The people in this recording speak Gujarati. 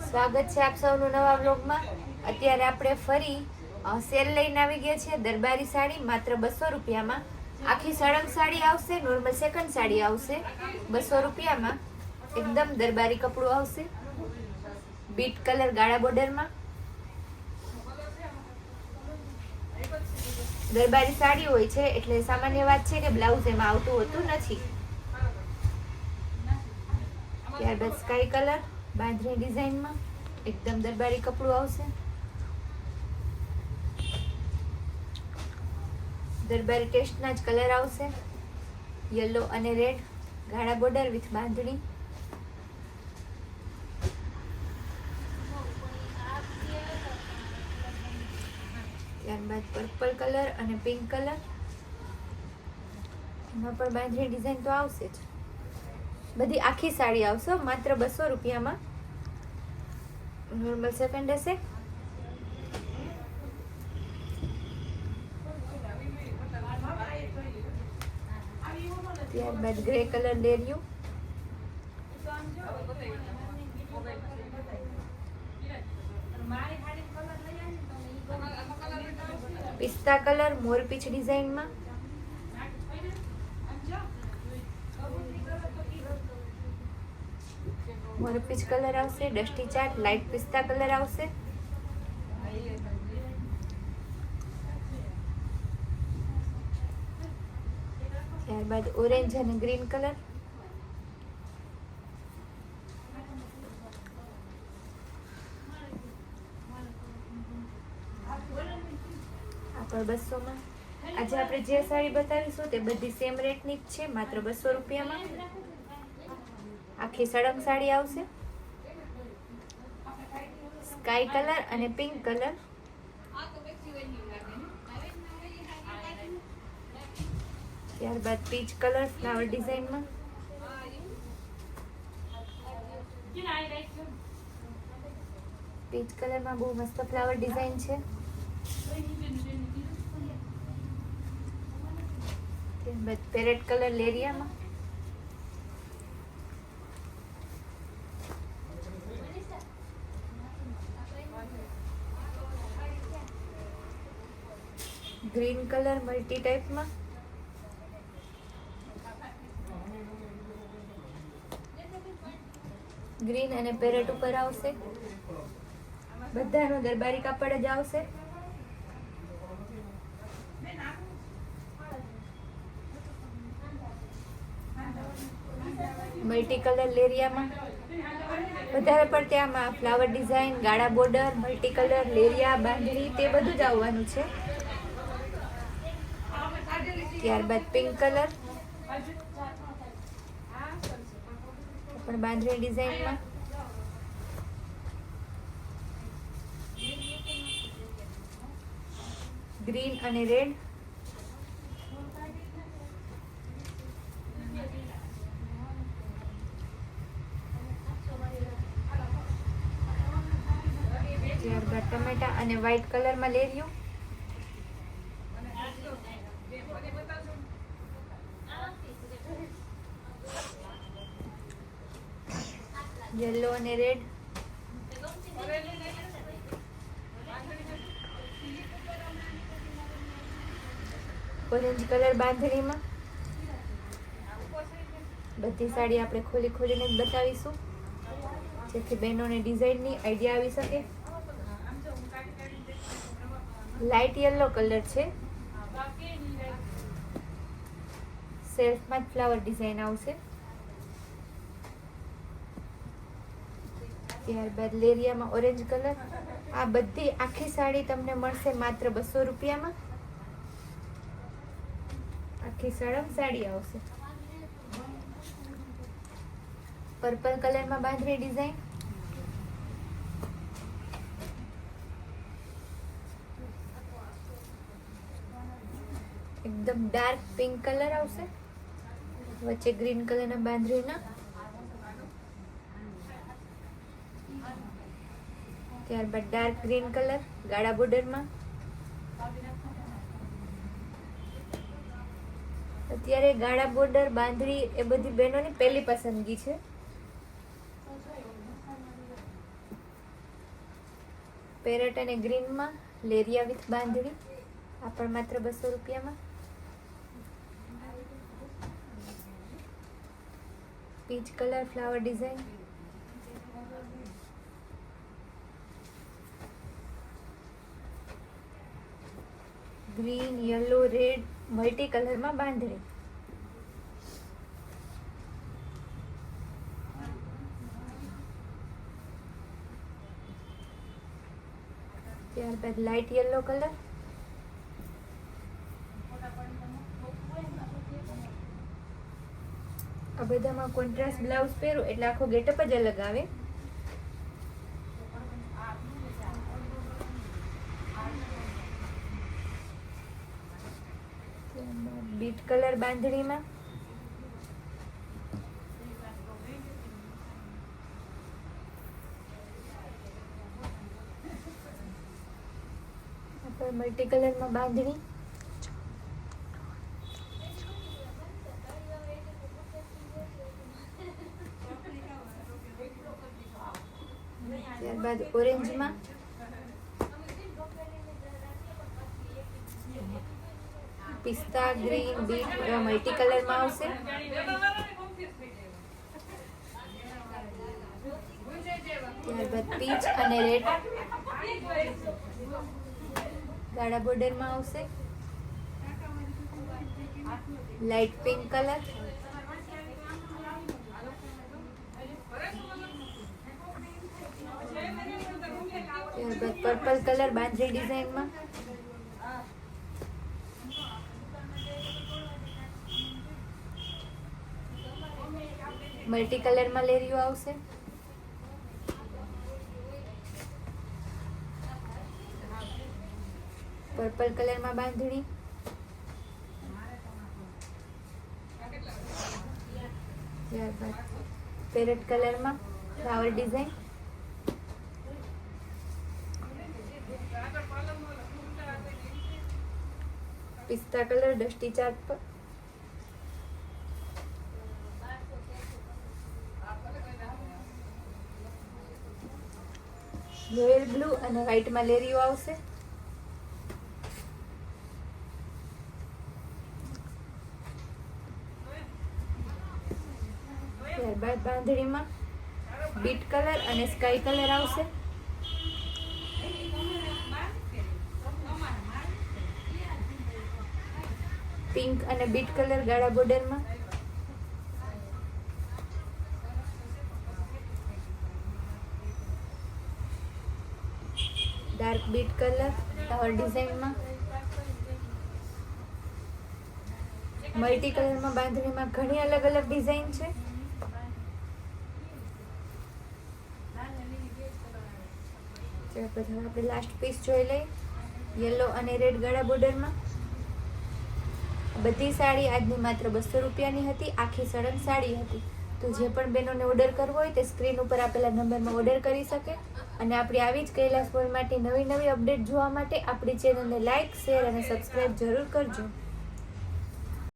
સ્વાગત છે આપ સૌનું નવા વ્લોગમાં। અત્યારે આપણે ફરી સેલ લઈને આવી ગયા છીએ। દરબારી સાડી માત્ર 200 રૂપિયામાં। આખી સળંગ સાડી આવશે, નોર્મલ સેકન્ડ સાડી આવશે 200 રૂપિયામાં। એકદમ દરબારી કપડું આવશે, બીટ કલર ગાળા બોર્ડરમાં। દરબારી સાડી હોય છે એટલે સામાન્ય વાત છે કે બ્લાઉઝ એમાં આવતું હોતું નથી। ત્યારબાદ સ્કાય કલર બાંધણી ડિઝાઇનમાં એકદમ દરબારી કપડું આવશે। દરબારી ટેસ્ટના જ કલર આવશે, યલો અને રેડ ગાળા બોર્ડર વિથ બાંધણી। ત્યારબાદ પર્પલ કલર અને પિંક કલર, એમાં પણ બાંધણી ડિઝાઇન તો આવશે જ। બધી આખી સાડી આવશે માત્ર 200 રૂપિયામાં। નોર્મલ સેકન્ડ હશે। ત્યારબાદ ગ્રે કલર લેરિયું, પિસ્તા કલર મોરપીચ ડિઝાઇનમાં, મોરપીચ કલર આવશે। ડસ્ટી ચાટ લાઇટ પિસ્તા કલર આવશે। ત્યારબાદ ઓરેન્જ અને ગ્રીન કલર, આ પણ 200 માં। આજે આપણે જે સાડી બતાવીશું તે બધી સેમ રેટની જ છે, માત્ર 200 રૂપિયામાં। આખી સળંગ સાડી આવશે, સ્કાય કલર અને પિંક કલર। ત્યારબાદ પીચ કલર ફ્લાવર ડિઝાઇનમાં, પીચ કલરમાં બહુ મસ્ત ફ્લાવર ડિઝાઇન છે। ત્યારબાદ પેરેટ કલર લેરિયામાં, ગ્રીન કલર મલ્ટી ટાઈપમાં, ગ્રીન અને પેરેટ ઉપર આવશે। બધાનો દરબારી કાપડ જ આવશે। મલ્ટી કલર લેરિયામાં વધારે પડતે આમાં ફ્લાવર ડિઝાઇન, ગાળા બોર્ડર, મલ્ટી કલર લેરિયા, બાંધણી તે બધું જ આવવાનું છે। ત્યારબાદ પિંક કલર પણ બાંધણી ડિઝાઇનમાં, ગ્રીન અને રેડ, ત્યારબાદ ટમેટા અને વ્હાઈટ કલરમાં લેરિયું, યલો અને રેડ, ઓરેન્જ કલર બાંધણીમાં। બધી સાડી આપણે ખોલી ખોલીને જ બતાવીશું જેથી બહેનોને ડિઝાઇનની આઈડિયા આવી શકે। લાઇટ યલો કલર છે, સેલ્ફમાં જ ફ્લાવર ડિઝાઇન આવશે। ત્યારબાદ લેરિયામાં ઓરેન્જ કલર। આ બધી આખી સાડી તમને મળશે માત્ર 200 રૂપિયામાં। આખી સળંગ સાડી આવશે। પર્પલ કલરમાં બાંધણી ડિઝાઇન, એકદમ ડાર્ક પિંક કલર આવશે, વચ્ચે ગ્રીન કલરના બાંધણીના। ત્યારબાદ ડાર્ક ગ્રીન કલર ગાળા બોર્ડરમાં। અત્યારે ગાળા બોર્ડર બાંધણી એ બધી બહેનોની પહેલી પસંદગી છે। પેરેટ અને ગ્રીનમાં લેરિયા વિથ બાંધણી, આ પણ માત્ર 200 રૂપિયામાં. Pitch colour flower design, green, yellow, red multi કલરમાં બાંધણી. ત્યારબાદ લાઇટ યલો કલર, આ બધામાં કોન્ટ્રાસ્ટ બ્લાઉઝ પહેરો એટલે આખો ગેટઅપ જ અલગ આવે. બીટ કલર બાંધણીમાં, મલ્ટી કલરમાં બાંધણી. ત્યારબાદ ઓરેન્જમાં, પિસ્તા ગ્રીન બીટ એવા મલ્ટી કલરમાં આવશે. ત્યારબાદ પીચ અને રેડ ગાળા બોર્ડરમાં આવશે. લાઇટ પિંક કલર, ત્યારબાદ પર્પલ કલર બાંધણી ડિઝાઇનમાં, મલ્ટી કલરમાં લેરિયો આવશે. પર્પલ કલરમાં બાંધણી, ત્યારબાદ પેરેટ કલરમાં ફ્લાવર ડિઝાઇન, પિસ્તા કલર ડસ્ટી ચાર્ટ પર, રોયલ બ્લુ અને વ્હાઇટમાં લેરિયો આવશે. ત્યારબાદ બાંધણીમાં બીટ કલર અને સ્કાય કલર આવશે. પિંક અને બીટ કલર ગાળા બોર્ડરમાં, ડાર્ક બીટ કલર ફ્લાવર ડિઝાઇનમાં, મલ્ટી કલરમાં બાંધણીમાં ઘણી અલગ અલગ ડિઝાઇન છે. પછી આપણે લાસ્ટ પીસ જોઈ લઈએ, યલો અને રેડ ગાળા બોર્ડરમાં. બધી સાડી આજની માત્ર 200 રૂપિયાની હતી. આખી સળંગ સાડી હતી. તો જે પણ બહેનોને ઓર્ડર કરવો હોય તે સ્ક્રીન ઉપર આપેલા નંબરમાં ઓર્ડર કરી શકે. અને આપણી આવી જ કૈલાસ વર્લ્ડ માટે નવી નવી અપડેટ જોવા માટે આપણી ચેનલને લાઇક, શેર અને સબસ્ક્રાઈબ જરૂર કરજો.